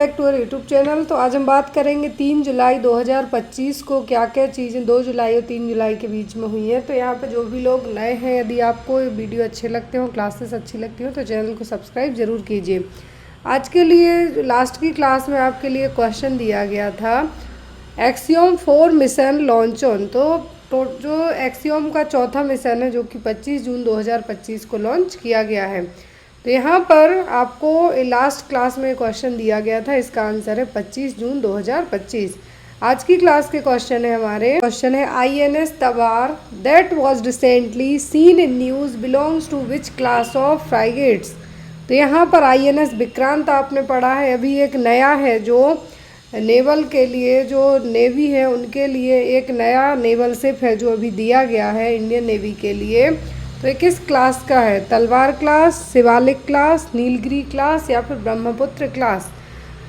Back to YouTube channel. तो आज हम बात करेंगे 3 जुलाई 2025 को क्या क्या चीज़ें 2 जुलाई और 3 जुलाई के बीच में हुई हैं। तो यहाँ पे जो भी लोग नए हैं, यदि आपको वीडियो अच्छे लगते हो, क्लासेस अच्छी लगती हो, तो चैनल को सब्सक्राइब ज़रूर कीजिए। आज के लिए लास्ट की क्लास में आपके लिए क्वेश्चन दिया गया था एक्सियोम 4 मिशन लॉन्च ऑन। तो जो एक्सियोम का चौथा मिशन है जो कि 25 जून 2025 को लॉन्च किया गया है। तो यहाँ पर आपको लास्ट क्लास में क्वेश्चन दिया गया था, इसका आंसर है 25 जून 2025। आज की क्लास के क्वेश्चन है हमारे, क्वेश्चन है INS Tabar that was recently seen in news belongs to which class of frigates. तो यहाँ पर INS विक्रांत आपने पढ़ा है, अभी एक नया है जो नेवल के लिए, जो नेवी है उनके लिए एक नया नेवल शिप है जो अभी दिया गया है इंडियन नेवी के लिए। तो ये किस क्लास का है? तलवार class, Shivalik class, Nilgiri class या फिर ब्रह्मपुत्र क्लास।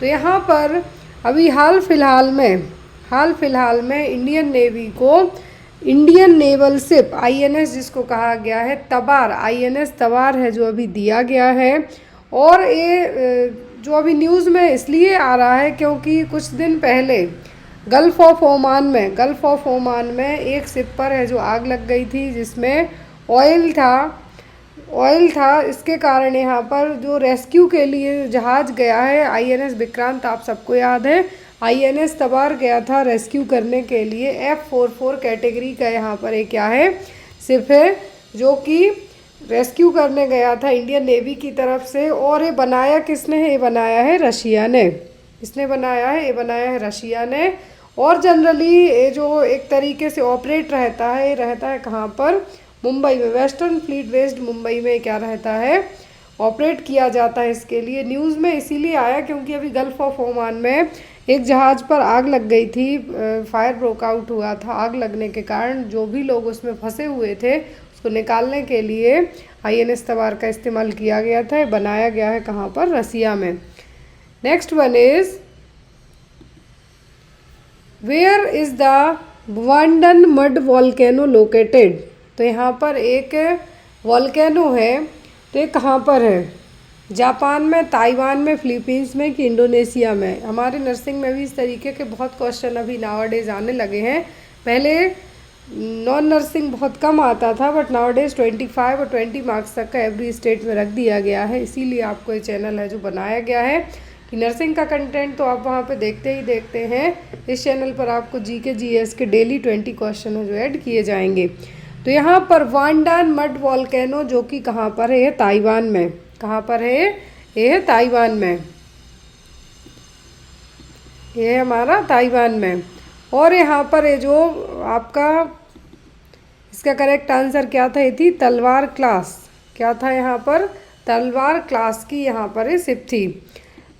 तो यहाँ पर अभी हाल फिलहाल में इंडियन नेवी को इंडियन नेवल शिप INS जिसको कहा गया है तबार, INS तबार है जो अभी दिया गया है। और ये जो अभी न्यूज़ में इसलिए आ रहा है क्योंकि कुछ दिन पहले गल्फ़ ऑफ ओमान में एक शिप पर है जो आग लग गई थी जिसमें ऑयल था। इसके कारण यहाँ पर जो रेस्क्यू के लिए जहाज़ गया है INS विक्रांत, आप सबको याद है INS तबार गया था रेस्क्यू करने के लिए। F44 कैटेगरी का यहाँ पर एक क्या है, शिप है जो कि रेस्क्यू करने गया था इंडियन नेवी की तरफ से। और ये बनाया किसने है? ये बनाया है रशिया ने। किसने बनाया है? ये बनाया है रशिया ने। और जनरली ये जो एक तरीके से ऑपरेट रहता है, ये रहता है कहाँ पर? मुंबई में, वेस्टर्न फ्लीट बेस्ड मुंबई में क्या रहता है, ऑपरेट किया जाता है। इसके लिए न्यूज़ में इसीलिए आया क्योंकि अभी गल्फ़ ऑफ ओमान में एक जहाज़ पर आग लग गई थी, फायर ब्रोक आउट हुआ था। आग लगने के कारण जो भी लोग उसमें फंसे हुए थे उसको निकालने के लिए INS तबार का इस्तेमाल किया गया था। बनाया गया है कहाँ पर? रसिया में। Next one is where is the Wandan mud volcano located. तो यहाँ पर एक वॉल्केनो है, तो ये कहाँ पर है? जापान में, ताइवान में, फिलीपींस में कि इंडोनेशिया में? हमारे नर्सिंग में भी इस तरीके के बहुत क्वेश्चन अभी नाउअडेज आने लगे हैं। पहले नॉन नर्सिंग बहुत कम आता था, बट नाउअडेज 25 और 20 मार्क्स तक का एवरी स्टेट में रख दिया गया है। इसीलिए आपको ये चैनल है जो बनाया गया है कि नर्सिंग का कंटेंट तो आप वहाँ पे देखते ही देखते हैं। इस चैनल पर आपको GK GS के डेली 20 क्वेश्चन है जो ऐड किए जाएंगे। तो यहाँ पर वांडान मड वॉल्केनो जो कि कहाँ पर है? ताइवान में। कहाँ पर है? ये है ताइवान में, ये है हमारा ताइवान में। और यहाँ पर ये जो आपका इसका करेक्ट आंसर क्या था? ये थी तलवार क्लास। क्या था यहाँ पर? तलवार क्लास की यहाँ पर ये शिप थी।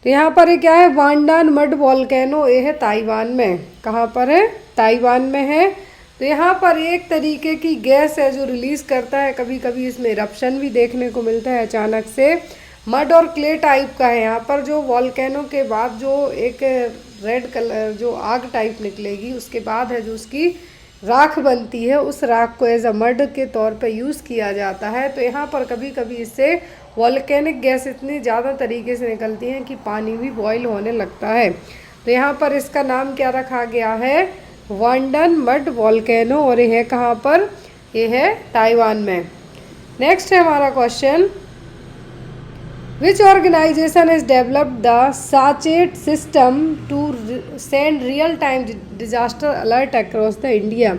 तो यहाँ पर ये क्या है? वांडान मड वॉल्केनो, ये है ताइवान में। कहाँ पर है? ताइवान में है। तो यहाँ पर एक तरीके की गैस है जो रिलीज़ करता है, कभी कभी इसमें इरप्शन भी देखने को मिलता है अचानक से। मड और क्ले टाइप का है। यहाँ पर जो वॉल्केनो के बाद जो एक रेड कलर जो आग टाइप निकलेगी, उसके बाद है जो उसकी राख बनती है, उस राख को एज अ मड के तौर पे यूज़ किया जाता है। तो यहाँ पर कभी कभी इससे वॉल्केनिक गैस इतनी ज़्यादा तरीके से निकलती है कि पानी भी बॉयल होने लगता है। तो यहाँ पर इसका नाम क्या रखा गया है? वांडन मड वॉल्केनो। और ये है कहाँ पर? ये है ताइवान में। नेक्स्ट है हमारा question, which organisation is developed the Sachet system to send real time disaster alert across the India.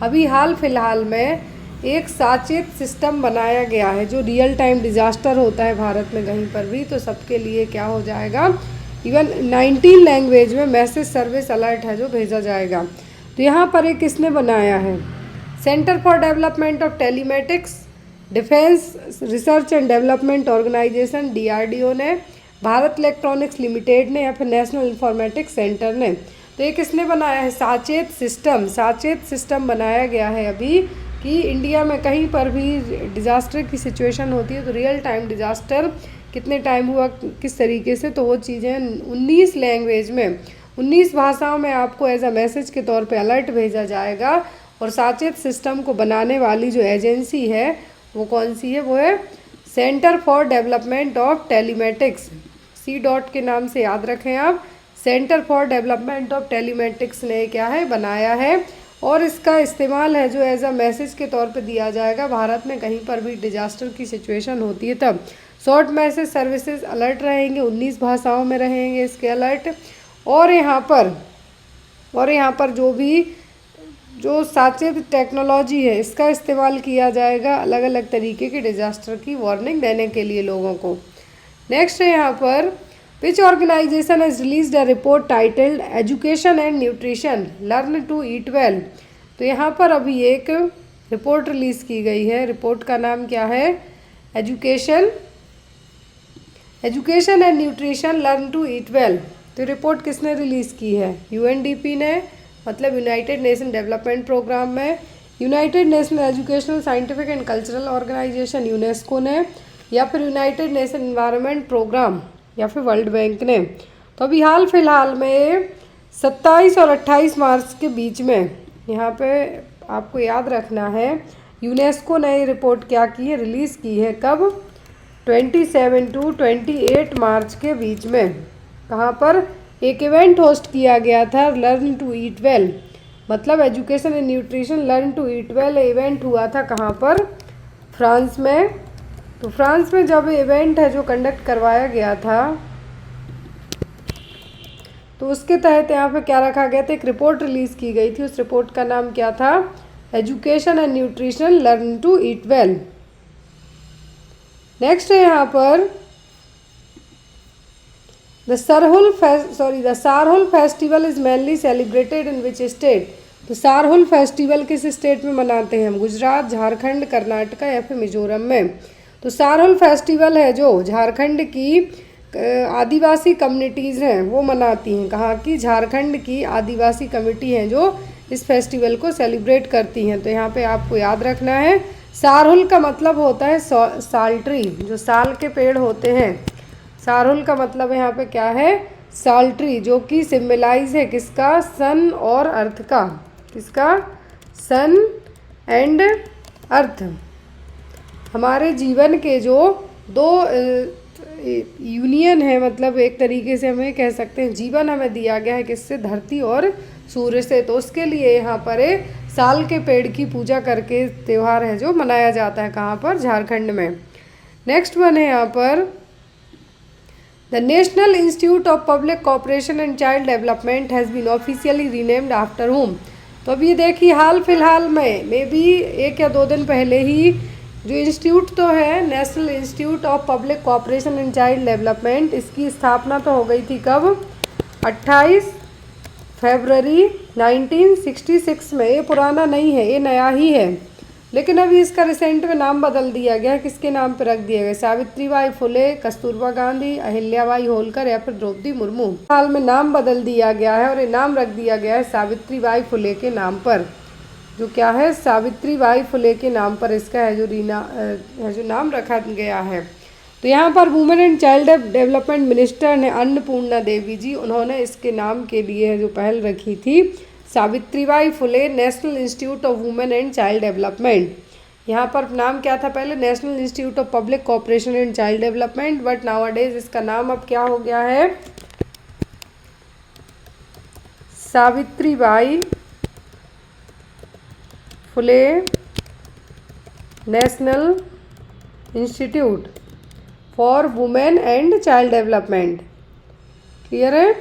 अभी हाल फिलहाल में एक साचेत सिस्टम बनाया गया है जो रियल टाइम डिजास्टर होता है भारत में कहीं पर भी, तो सबके लिए क्या हो जाएगा? इवन 19 लैंग्वेज में मैसेज सर्विस अलर्ट है जो भेजा जाएगा। तो यहाँ पर एक किसने बनाया है? Centre for Development of Telematics, Defence Research and Development Organisation DRDO ने, भारत इलेक्ट्रॉनिक्स लिमिटेड ने, या फिर नेशनल इंफॉर्मेटिक्स सेंटर ने। तो ये किसने बनाया है? साचेत सिस्टम बनाया गया है अभी कि इंडिया में कहीं पर भी डिज़ास्टर की सिचुएशन होती है तो रियल टाइम डिज़ास्टर कितने टाइम हुआ, किस तरीके से, तो वो चीज़ें 19 लैंग्वेज में, 19 भाषाओं में आपको एज अ मैसेज के तौर पे अलर्ट भेजा जाएगा। और साचेत सिस्टम को बनाने वाली जो एजेंसी है वो कौन सी है? वो है Centre for Development of telematics. CDOT के नाम से याद रखें आप। Centre for Development of telematics ने क्या है बनाया है, और इसका इस्तेमाल है जो एज अ मैसेज के तौर पे दिया जाएगा भारत में कहीं पर भी डिजास्टर की सिचुएशन होती है तब। शॉर्ट मैसेज सर्विसेज अलर्ट रहेंगे, 19 भाषाओं में रहेंगे इसके अलर्ट। और यहाँ पर जो साचेत टेक्नोलॉजी है इसका इस्तेमाल किया जाएगा अलग अलग तरीके के डिजास्टर की वार्निंग देने के लिए लोगों को। नेक्स्ट है यहाँ पर, which organisation has released a report titled education and nutrition learn to eat well. तो यहाँ पर अभी एक रिपोर्ट रिलीज़ की गई है, रिपोर्ट का नाम क्या है, education and nutrition learn to eat well. तो रिपोर्ट किसने रिलीज़ की है, UNDP ने, मतलब यूनाइटेड नेशन डेवलपमेंट प्रोग्राम में, United Nation Educational Scientific and Cultural Organisation UNESCO ने, या फिर यूनाइटेड नेशन एनवायरनमेंट प्रोग्राम, या फिर वर्ल्ड बैंक ने। तो अभी हाल फिलहाल में 27 और 28 मार्च के बीच में यहाँ पे आपको याद रखना है यूनेस्को ने ये रिपोर्ट क्या की है, रिलीज़ की है कब, 27 to 28 मार्च के बीच में। कहाँ पर, एक इवेंट होस्ट किया गया था लर्न टू ईट वेल, मतलब education and nutrition learn to eat well event हुआ था कहाँ पर, फ्रांस में। तो फ्रांस में जब इवेंट है जो कंडक्ट करवाया गया था तो उसके तहत यहाँ पे क्या रखा गया था, एक रिपोर्ट रिलीज़ की गई थी, उस रिपोर्ट का नाम क्या था, education and nutrition learn to eat well. Next है यहाँ पर the Sarhul festival is mainly celebrated in which state. तो सारहुल फेस्टिवल किस स्टेट में मनाते हैं हम, गुजरात, झारखंड, कर्नाटका या फिर मिजोरम में। तो सारहुल फेस्टिवल है जो झारखंड की आदिवासी कम्युनिटीज़ हैं वो मनाती हैं, कहाँ की, झारखंड की आदिवासी कमेटी हैं जो इस फेस्टिवल को सेलिब्रेट करती हैं। तो यहाँ पे आपको याद रखना है, सारहुल का मतलब होता है साल ट्री, जो साल के पेड़ होते हैं। सारहुल का मतलब यहाँ पे क्या है, साल ट्री, जो कि सिम्बलाइज है किसका, सन और अर्थ का, किसका, सन एंड अर्थ। हमारे जीवन के जो दो यूनियन है, मतलब एक तरीके से हमें कह सकते हैं जीवन हमें दिया गया है किससे, धरती और सूर्य से। तो उसके लिए यहाँ पर साल के पेड़ की पूजा करके त्यौहार है जो मनाया जाता है, कहाँ पर, झारखंड में। नेक्स्ट वन है यहाँ पर the National institute of public corporation and child Development has been officially renamed after home. तो अब ये देखिए हाल फिलहाल में मे बी 1 या 2 दिन पहले ही जो इंस्टीट्यूट तो है national institute of public corporation and child development, इसकी स्थापना तो हो गई थी कब, 28 फरवरी 1966 में। ये पुराना नहीं है, ये नया ही है, लेकिन अभी इसका रिसेंट में नाम बदल दिया गया है। किसके नाम पर रख दिया गया, सावित्रीबाई फुले, कस्तूरबा गांधी, अहिल्याबाई होलकर या फिर द्रौपदी मुर्मू। हाल में नाम बदल दिया गया है और ये नाम रख दिया गया है सावित्रीबाई फुले के नाम पर, जो क्या है, सावित्रीबाई फुले के नाम पर इसका है जो नाम रखा गया है। तो यहाँ पर women and child development minister ने अन्नपूर्णा देवी जी, उन्होंने इसके नाम के लिए जो पहल रखी थी Savitribai Phule national institute of women and child development. यहाँ पर नाम क्या था पहले, national institute of public corporation and child development, but nowadays इसका नाम अब क्या हो गया है, Savitribai Phule national institute for women and child development. Clear है।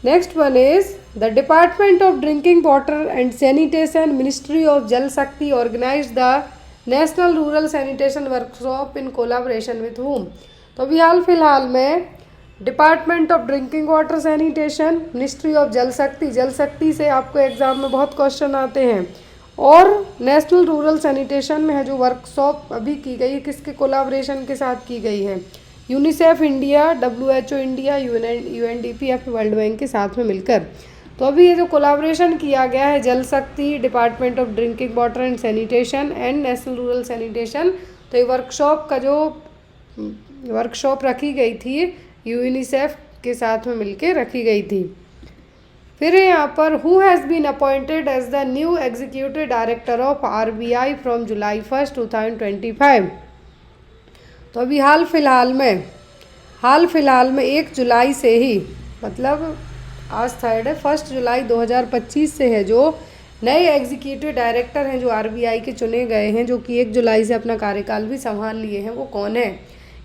Next one is the department of drinking water and sanitation ministry of Jal Shakti organise the national rural sanitation workshop in collaboration with whom। तो अभी हाल फिलहाल में department of drinking water sanitation, ministry of Jal शक्ति से आपको exam में बहुत क्वेश्चन आते हैं, और नेशनल रूरल सैनिटेशन में है जो वर्कशॉप अभी की गई है, किसके कोलाब्रेशन के साथ की गई है, UNICEF India, WHO India, UNDP या फिर वर्ल्ड बैंक के साथ में मिलकर। तो अभी ये जो कोलाब्रेशन किया गया है जल शक्ति, department of drinking water and sanitation and national rural sanitation, तो ये वर्कशॉप का जो वर्कशॉप रखी गई थी यूनिसेफ के साथ में मिलकर रखी गई थी। फिर यहाँ पर who has been appointed as the new executive director of RBI from July 1, 2025। तो अभी हाल फिलहाल में हाल फिलहाल में 1 जुलाई से ही, मतलब आज थर्ड है, 1 जुलाई 2025 से है, जो नए एग्जीक्यूटिव डायरेक्टर हैं जो आरबीआई के चुने गए हैं, जो कि 1 जुलाई से अपना कार्यकाल भी संभाल लिए हैं, वो कौन है?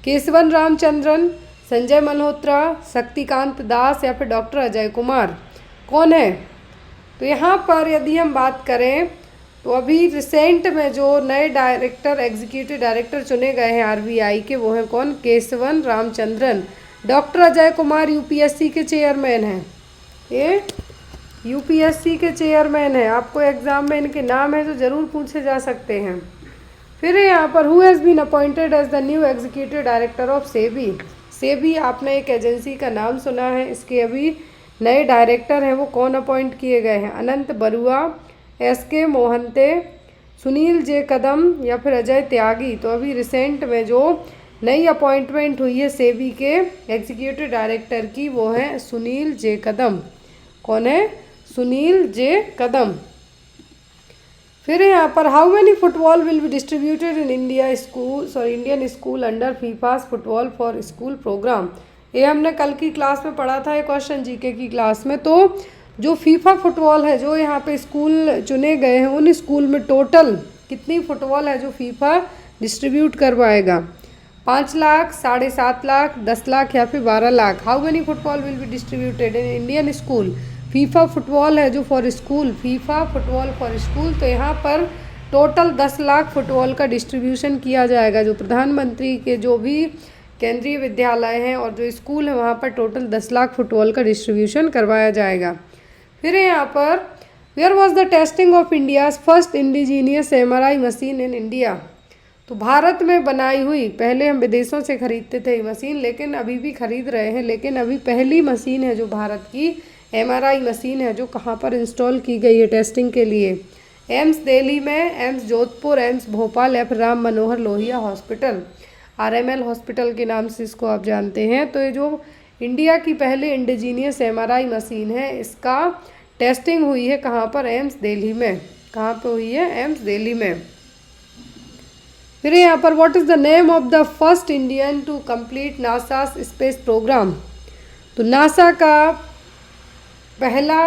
केशवन रामचंद्रन, संजय मल्होत्रा, शक्तिकांत दास या फिर डॉक्टर अजय कुमार, कौन है? तो यहाँ पर यदि हम बात करें तो अभी रिसेंट में जो नए डायरेक्टर, एग्जीक्यूटिव डायरेक्टर चुने गए हैं आरबीआई के, वो हैं कौन? केशवन रामचंद्रन। डॉक्टर अजय कुमार यूपीएससी के चेयरमैन हैं, ये यूपीएससी के चेयरमैन हैं। आपको एग्जाम में इनके नाम है जो ज़रूर पूछे जा सकते हैं। फिर यहाँ पर who has been appointed as the new executive director of SEBI. SEBI आपने एक एजेंसी का नाम सुना है, इसके अभी नए डायरेक्टर हैं, वो कौन अपॉइंट किए गए हैं? अनंत बरुआ, एसके मोहंते, सुनील जे कदम या फिर अजय त्यागी। तो अभी रिसेंट में जो नई अपॉइंटमेंट हुई है सेबी के एग्जीक्यूटिव डायरेक्टर की, वो है सुनील जे कदम। कौन है? सुनील जे कदम। फिर यहाँ पर how many football will be distributed in Indian school under FIFA's football for school programme. ये हमने कल की क्लास में पढ़ा था, ये क्वेश्चन जीके की क्लास में। तो जो फीफा फुटबॉल है, जो यहाँ पे स्कूल चुने गए हैं, उन स्कूल में टोटल कितनी फुटबॉल है जो फीफा डिस्ट्रीब्यूट करवाएगा? 5 लाख, 7.5 लाख, 10 लाख या फिर 12 lakh. How many football will be distributed in Indian school? FIFA football है जो for school, FIFA football for school, तो यहाँ पर टोटल 10 लाख फुटबॉल का डिस्ट्रीब्यूशन किया जाएगा। जो प्रधानमंत्री के जो भी केंद्रीय विद्यालय हैं और जो स्कूल है, वहाँ पर टोटल 10 लाख फुटबॉल का डिस्ट्रीब्यूशन करवाया जाएगा। फिर यहाँ पर where was the testing of India's first indigenous MRI machine in India. तो भारत में बनाई हुई, पहले हम विदेशों से खरीदते थे मशीन, लेकिन अभी भी खरीद रहे हैं, लेकिन अभी पहली मशीन है जो भारत की एमआरआई मशीन है, जो कहाँ पर इंस्टॉल की गई है टेस्टिंग के लिए? एम्स दिल्ली में, एम्स जोधपुर, एम्स भोपाल या फिर Ram Manohar Lohia hospital, RML hospital के नाम से इसको आप जानते हैं। तो ये जो इंडिया की पहली इंडिजीनियस एमआरआई मशीन है, इसका टेस्टिंग हुई है कहाँ पर? एम्स दिल्ली में। कहाँ पे हुई है? एम्स दिल्ली में। फिर यहाँ पर what is the name of the first Indian to complete NASA space programme. तो नासा का पहला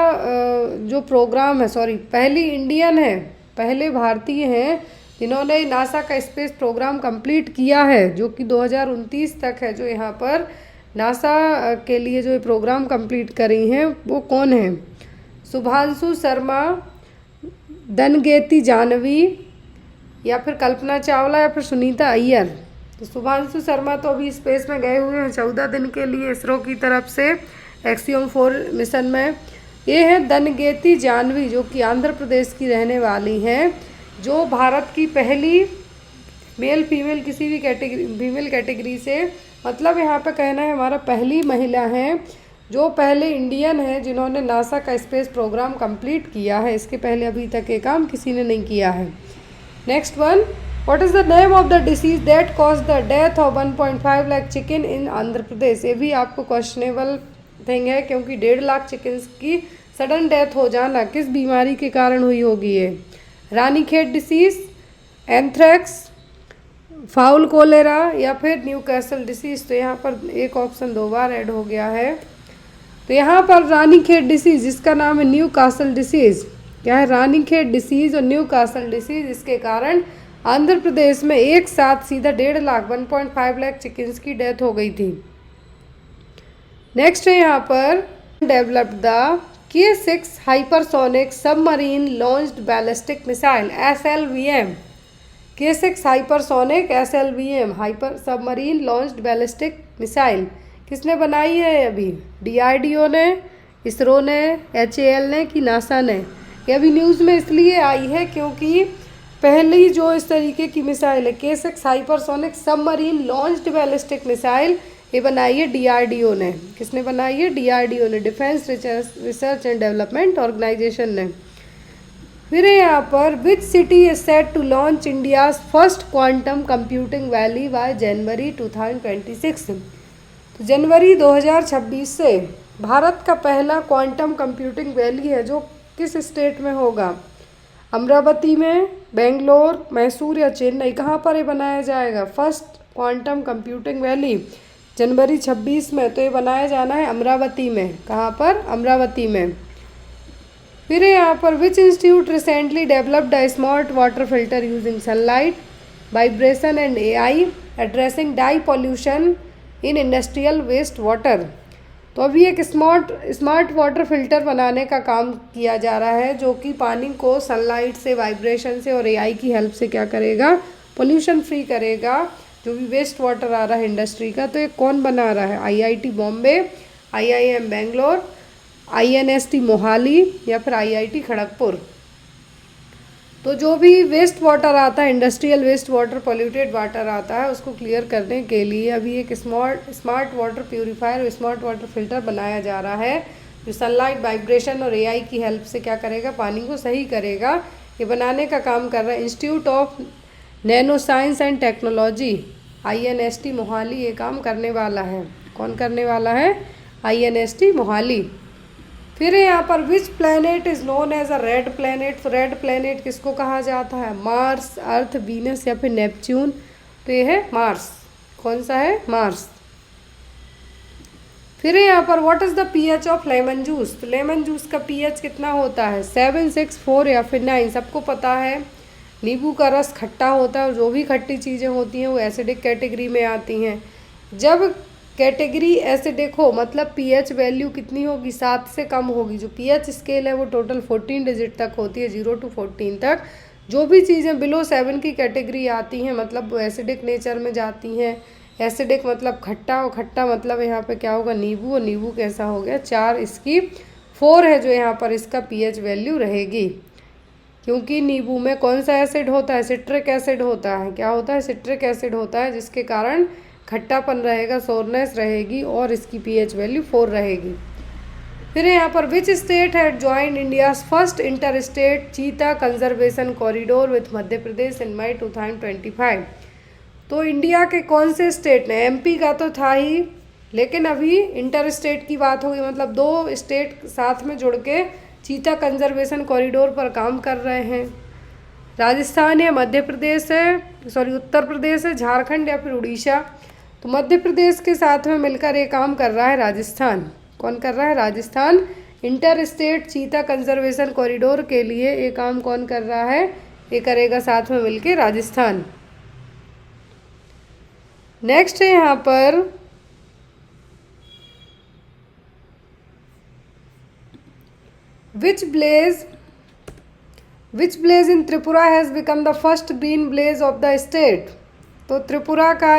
जो प्रोग्राम है, पहली इंडियन है, पहले भारतीय हैं जिन्होंने नासा का स्पेस प्रोग्राम कंप्लीट किया है, जो कि 2029 तक है। जो यहाँ पर नासा के लिए जो प्रोग्राम कंप्लीट करी हैं, वो कौन है? शुभांशु शर्मा, दनगेती जानवी या फिर कल्पना चावला या फिर सुनीता अय्यर। तो शुभांशु शर्मा तो अभी स्पेस में गए हुए हैं 14 दिन के लिए इसरो की तरफ से एक्सियोम 4 मिशन में। ये है दनगेती जानवी, जो कि आंध्र प्रदेश की रहने वाली हैं, जो भारत की पहली मेल फीमेल किसी भी फीमेल कैटेगरी से, मतलब यहाँ पे कहना है हमारा पहली महिला है जो पहले इंडियन है जिन्होंने नासा का स्पेस प्रोग्राम कंप्लीट किया है। इसके पहले अभी तक ये काम किसी ने नहीं किया है। Next one, what is the name of the disease that cause the death of 1.5 lakh chicken in Andhra Pradesh. ये भी आपको क्वेश्चनेबल थिंग है, क्योंकि 1.5 लाख चिकन्स की सडन डेथ हो जाना किस बीमारी के कारण हुई होगी? ये Ranikhet disease, anthrax, fowl cholera या फिर न्यूकासल डिसीज। तो यहाँ पर एक ऑप्शन 2 बार ऐड हो गया है। तो यहाँ पर रानीखेत डिसीज, जिसका नाम है न्यूकासल डिसीज, क्या है? रानीखेत डिसीज और न्यूकासल डिसीज, इसके कारण आंध्र प्रदेश में एक साथ सीधा 1.5 लाख 1.5 लाख चिकन्स की डेथ हो गई थी। नेक्स्ट है यहाँ पर developed the K6 hypersonic submarine launched ballistic missile SLBM। K6 hypersonic SLBM hyper submarine launched ballistic missile किसने बनाई है? अभी DRDO ने, इसरो ने, HAL ने कि नासा ने? ये अभी न्यूज़ में इसलिए आई है क्योंकि पहली जो इस तरीके की मिसाइल है K6 hypersonic submarine launched ballistic missile, ये बनाई है DRDO ने। किसने बनाई है? DRDO ने, Defence Research and Development Organisation ने। फिर यहाँ पर which city is set to launch India's first quantum computing valley by January 2026। तो जनवरी 2026 से भारत का पहला क्वांटम कंप्यूटिंग वैली है जो किस स्टेट में होगा? अमरावती में, बेंगलोर, मैसूर या चेन्नई? कहाँ पर ये बनाया जाएगा? फर्स्ट क्वांटम कंप्यूटिंग वैली जनवरी 26 में। तो ये बनाया जाना है अमरावती में। कहाँ पर? अमरावती में। फिर यहाँ पर which institute recently developed a smart water filter using sunlight, vibration and AI addressing dye pollution in industrial waste water. तो अभी एक स्मार्ट वाटर फिल्टर बनाने का काम किया जा रहा है, जो कि पानी को सनलाइट से, वाइब्रेशन से और AI की हेल्प से क्या करेगा? पोल्यूशन फ्री करेगा, जो भी वेस्ट वाटर आ रहा है इंडस्ट्री का। तो ये कौन बना रहा है? IIT Bombay, IIM Bangalore, INST Mohali या फिर IIT खड़गपुर। तो जो भी वेस्ट वाटर आता है, industrial waste water, polluted water आता है, उसको क्लियर करने के लिए अभी एक smart water purifier, smart water filter बनाया जा रहा है, जो सनलाइट, वाइब्रेशन और AI की हेल्प से क्या करेगा? पानी को सही करेगा। ये बनाने का काम कर रहा है institute of nano science and technology, INST Mohali, ये काम करने वाला है। कौन करने वाला है? INST मोहाली। फिर यहाँ पर which planet is known as a red planet. तो रेड प्लैनेट किसको कहा जाता है? मार्स, अर्थ, वीनस या फिर नेपच्यून। तो ये है मार्स। कौन सा है? मार्स। फिर यहाँ पर what is the pH of lemon juice. तो लेमन जूस का pH कितना होता है? 7, 6, 4 या फिर 9। सबको पता है नींबू का रस खट्टा होता है, और जो भी खट्टी चीज़ें होती हैं वो एसिडिक कैटेगरी में आती हैं। जब कैटेगरी एसिडिक हो, मतलब pH वैल्यू कितनी होगी? 7 से कम होगी। जो pH स्केल है वो टोटल 14 डिजिट तक होती है, 0 to 14 तक। जो भी चीज़ें बिलो 7 की कैटेगरी आती हैं, मतलब वो एसिडिक नेचर में जाती हैं। एसिडिक मतलब खट्टा, और खट्टा मतलब यहाँ पे क्या होगा? नींबू, और नींबू कैसा हो गया? 4। इसकी 4 है जो यहाँ पर इसका pH वैल्यू रहेगी, क्योंकि नींबू में कौन सा एसिड होता है? सिट्रिक एसिड होता है। क्या होता है? सिट्रिक एसिड होता है, जिसके कारण खट्टापन रहेगा, सोरनेस रहेगी, और इसकी pH वैल्यू 4 रहेगी। फिर यहाँ पर which state had joined India's first inter state चीता conservation corridor with Madhya Pradesh इन मई 2025। तो इंडिया के कौन से स्टेट ने? MP का तो था ही, लेकिन अभी इंटर स्टेट की बात होगी, मतलब 2 स्टेट साथ में जुड़ के चीता कंजर्वेशन कॉरिडोर पर काम कर रहे हैं। राजस्थान है, मध्य प्रदेश है, उत्तर प्रदेश है, झारखंड या फिर उड़ीसा। तो मध्य प्रदेश के साथ में मिलकर ये काम कर रहा है राजस्थान। कौन कर रहा है? राजस्थान। इंटर स्टेट चीता कंजर्वेशन कॉरिडोर के लिए ये काम कौन कर रहा है? ये करेगा साथ में मिलके राजस्थान। नेक्स्ट है यहाँ पर which blaze in Tripura has become the first green blaze of the state. तो त्रिपुरा का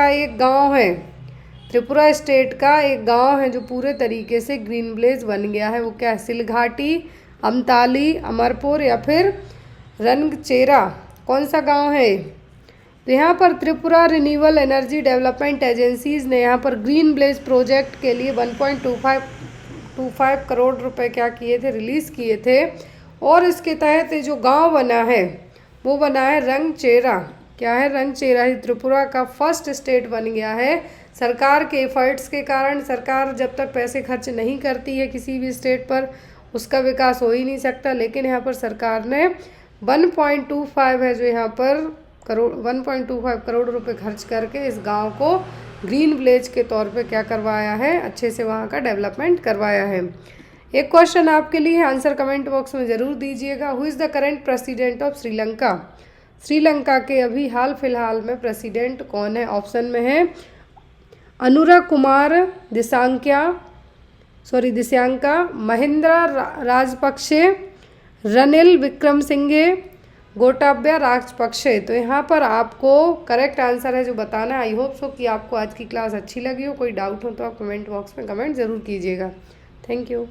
एक गांव है, त्रिपुरा स्टेट का एक गांव है जो पूरे तरीके से ग्रीन ब्लेज बन गया है। वो क्या है? सिलघाटी, अमताली, अमरपुर या फिर रंगचेरा। कौन सा गांव है? तो यहाँ पर Tripura renewable energy development agencies ने यहाँ पर ग्रीन ब्लेज प्रोजेक्ट के लिए 1.25 करोड़ रुपए क्या किए थे? रिलीज़ किए थे। और इसके तहत जो गांव बना है वो बना है रंगचेरा। क्या है? रंगचेरा ही त्रिपुरा का फर्स्ट स्टेट बन गया है। सरकार के एफर्ट्स के कारण, सरकार जब तक पैसे खर्च नहीं करती है किसी भी स्टेट पर, उसका विकास हो ही नहीं सकता। लेकिन यहाँ पर सरकार ने 1.25 है जो यहाँ पर 1.25 करोड़ रुपए खर्च करके इस गांव को ग्रीन विलेज के तौर पे क्या करवाया है? अच्छे से वहाँ का डेवलपमेंट करवाया है। एक क्वेश्चन आपके लिए, आंसर कमेंट बॉक्स में ज़रूर दीजिएगा। Who is the current president of Sri Lanka. Sri Lanka के अभी हाल फिलहाल में प्रेसिडेंट कौन है? ऑप्शन में है अनुरा कुमार दिस्यांका, महिंद्रा राजपक्षे, रनिल विक्रमसिंघे, गोटाबया राजपक्षे। तो यहाँ पर आपको करेक्ट आंसर है जो बताना है। आई होप सो कि आपको आज की क्लास अच्छी लगी हो। कोई डाउट हो तो आप कमेंट बॉक्स में कमेंट ज़रूर कीजिएगा। Thank you.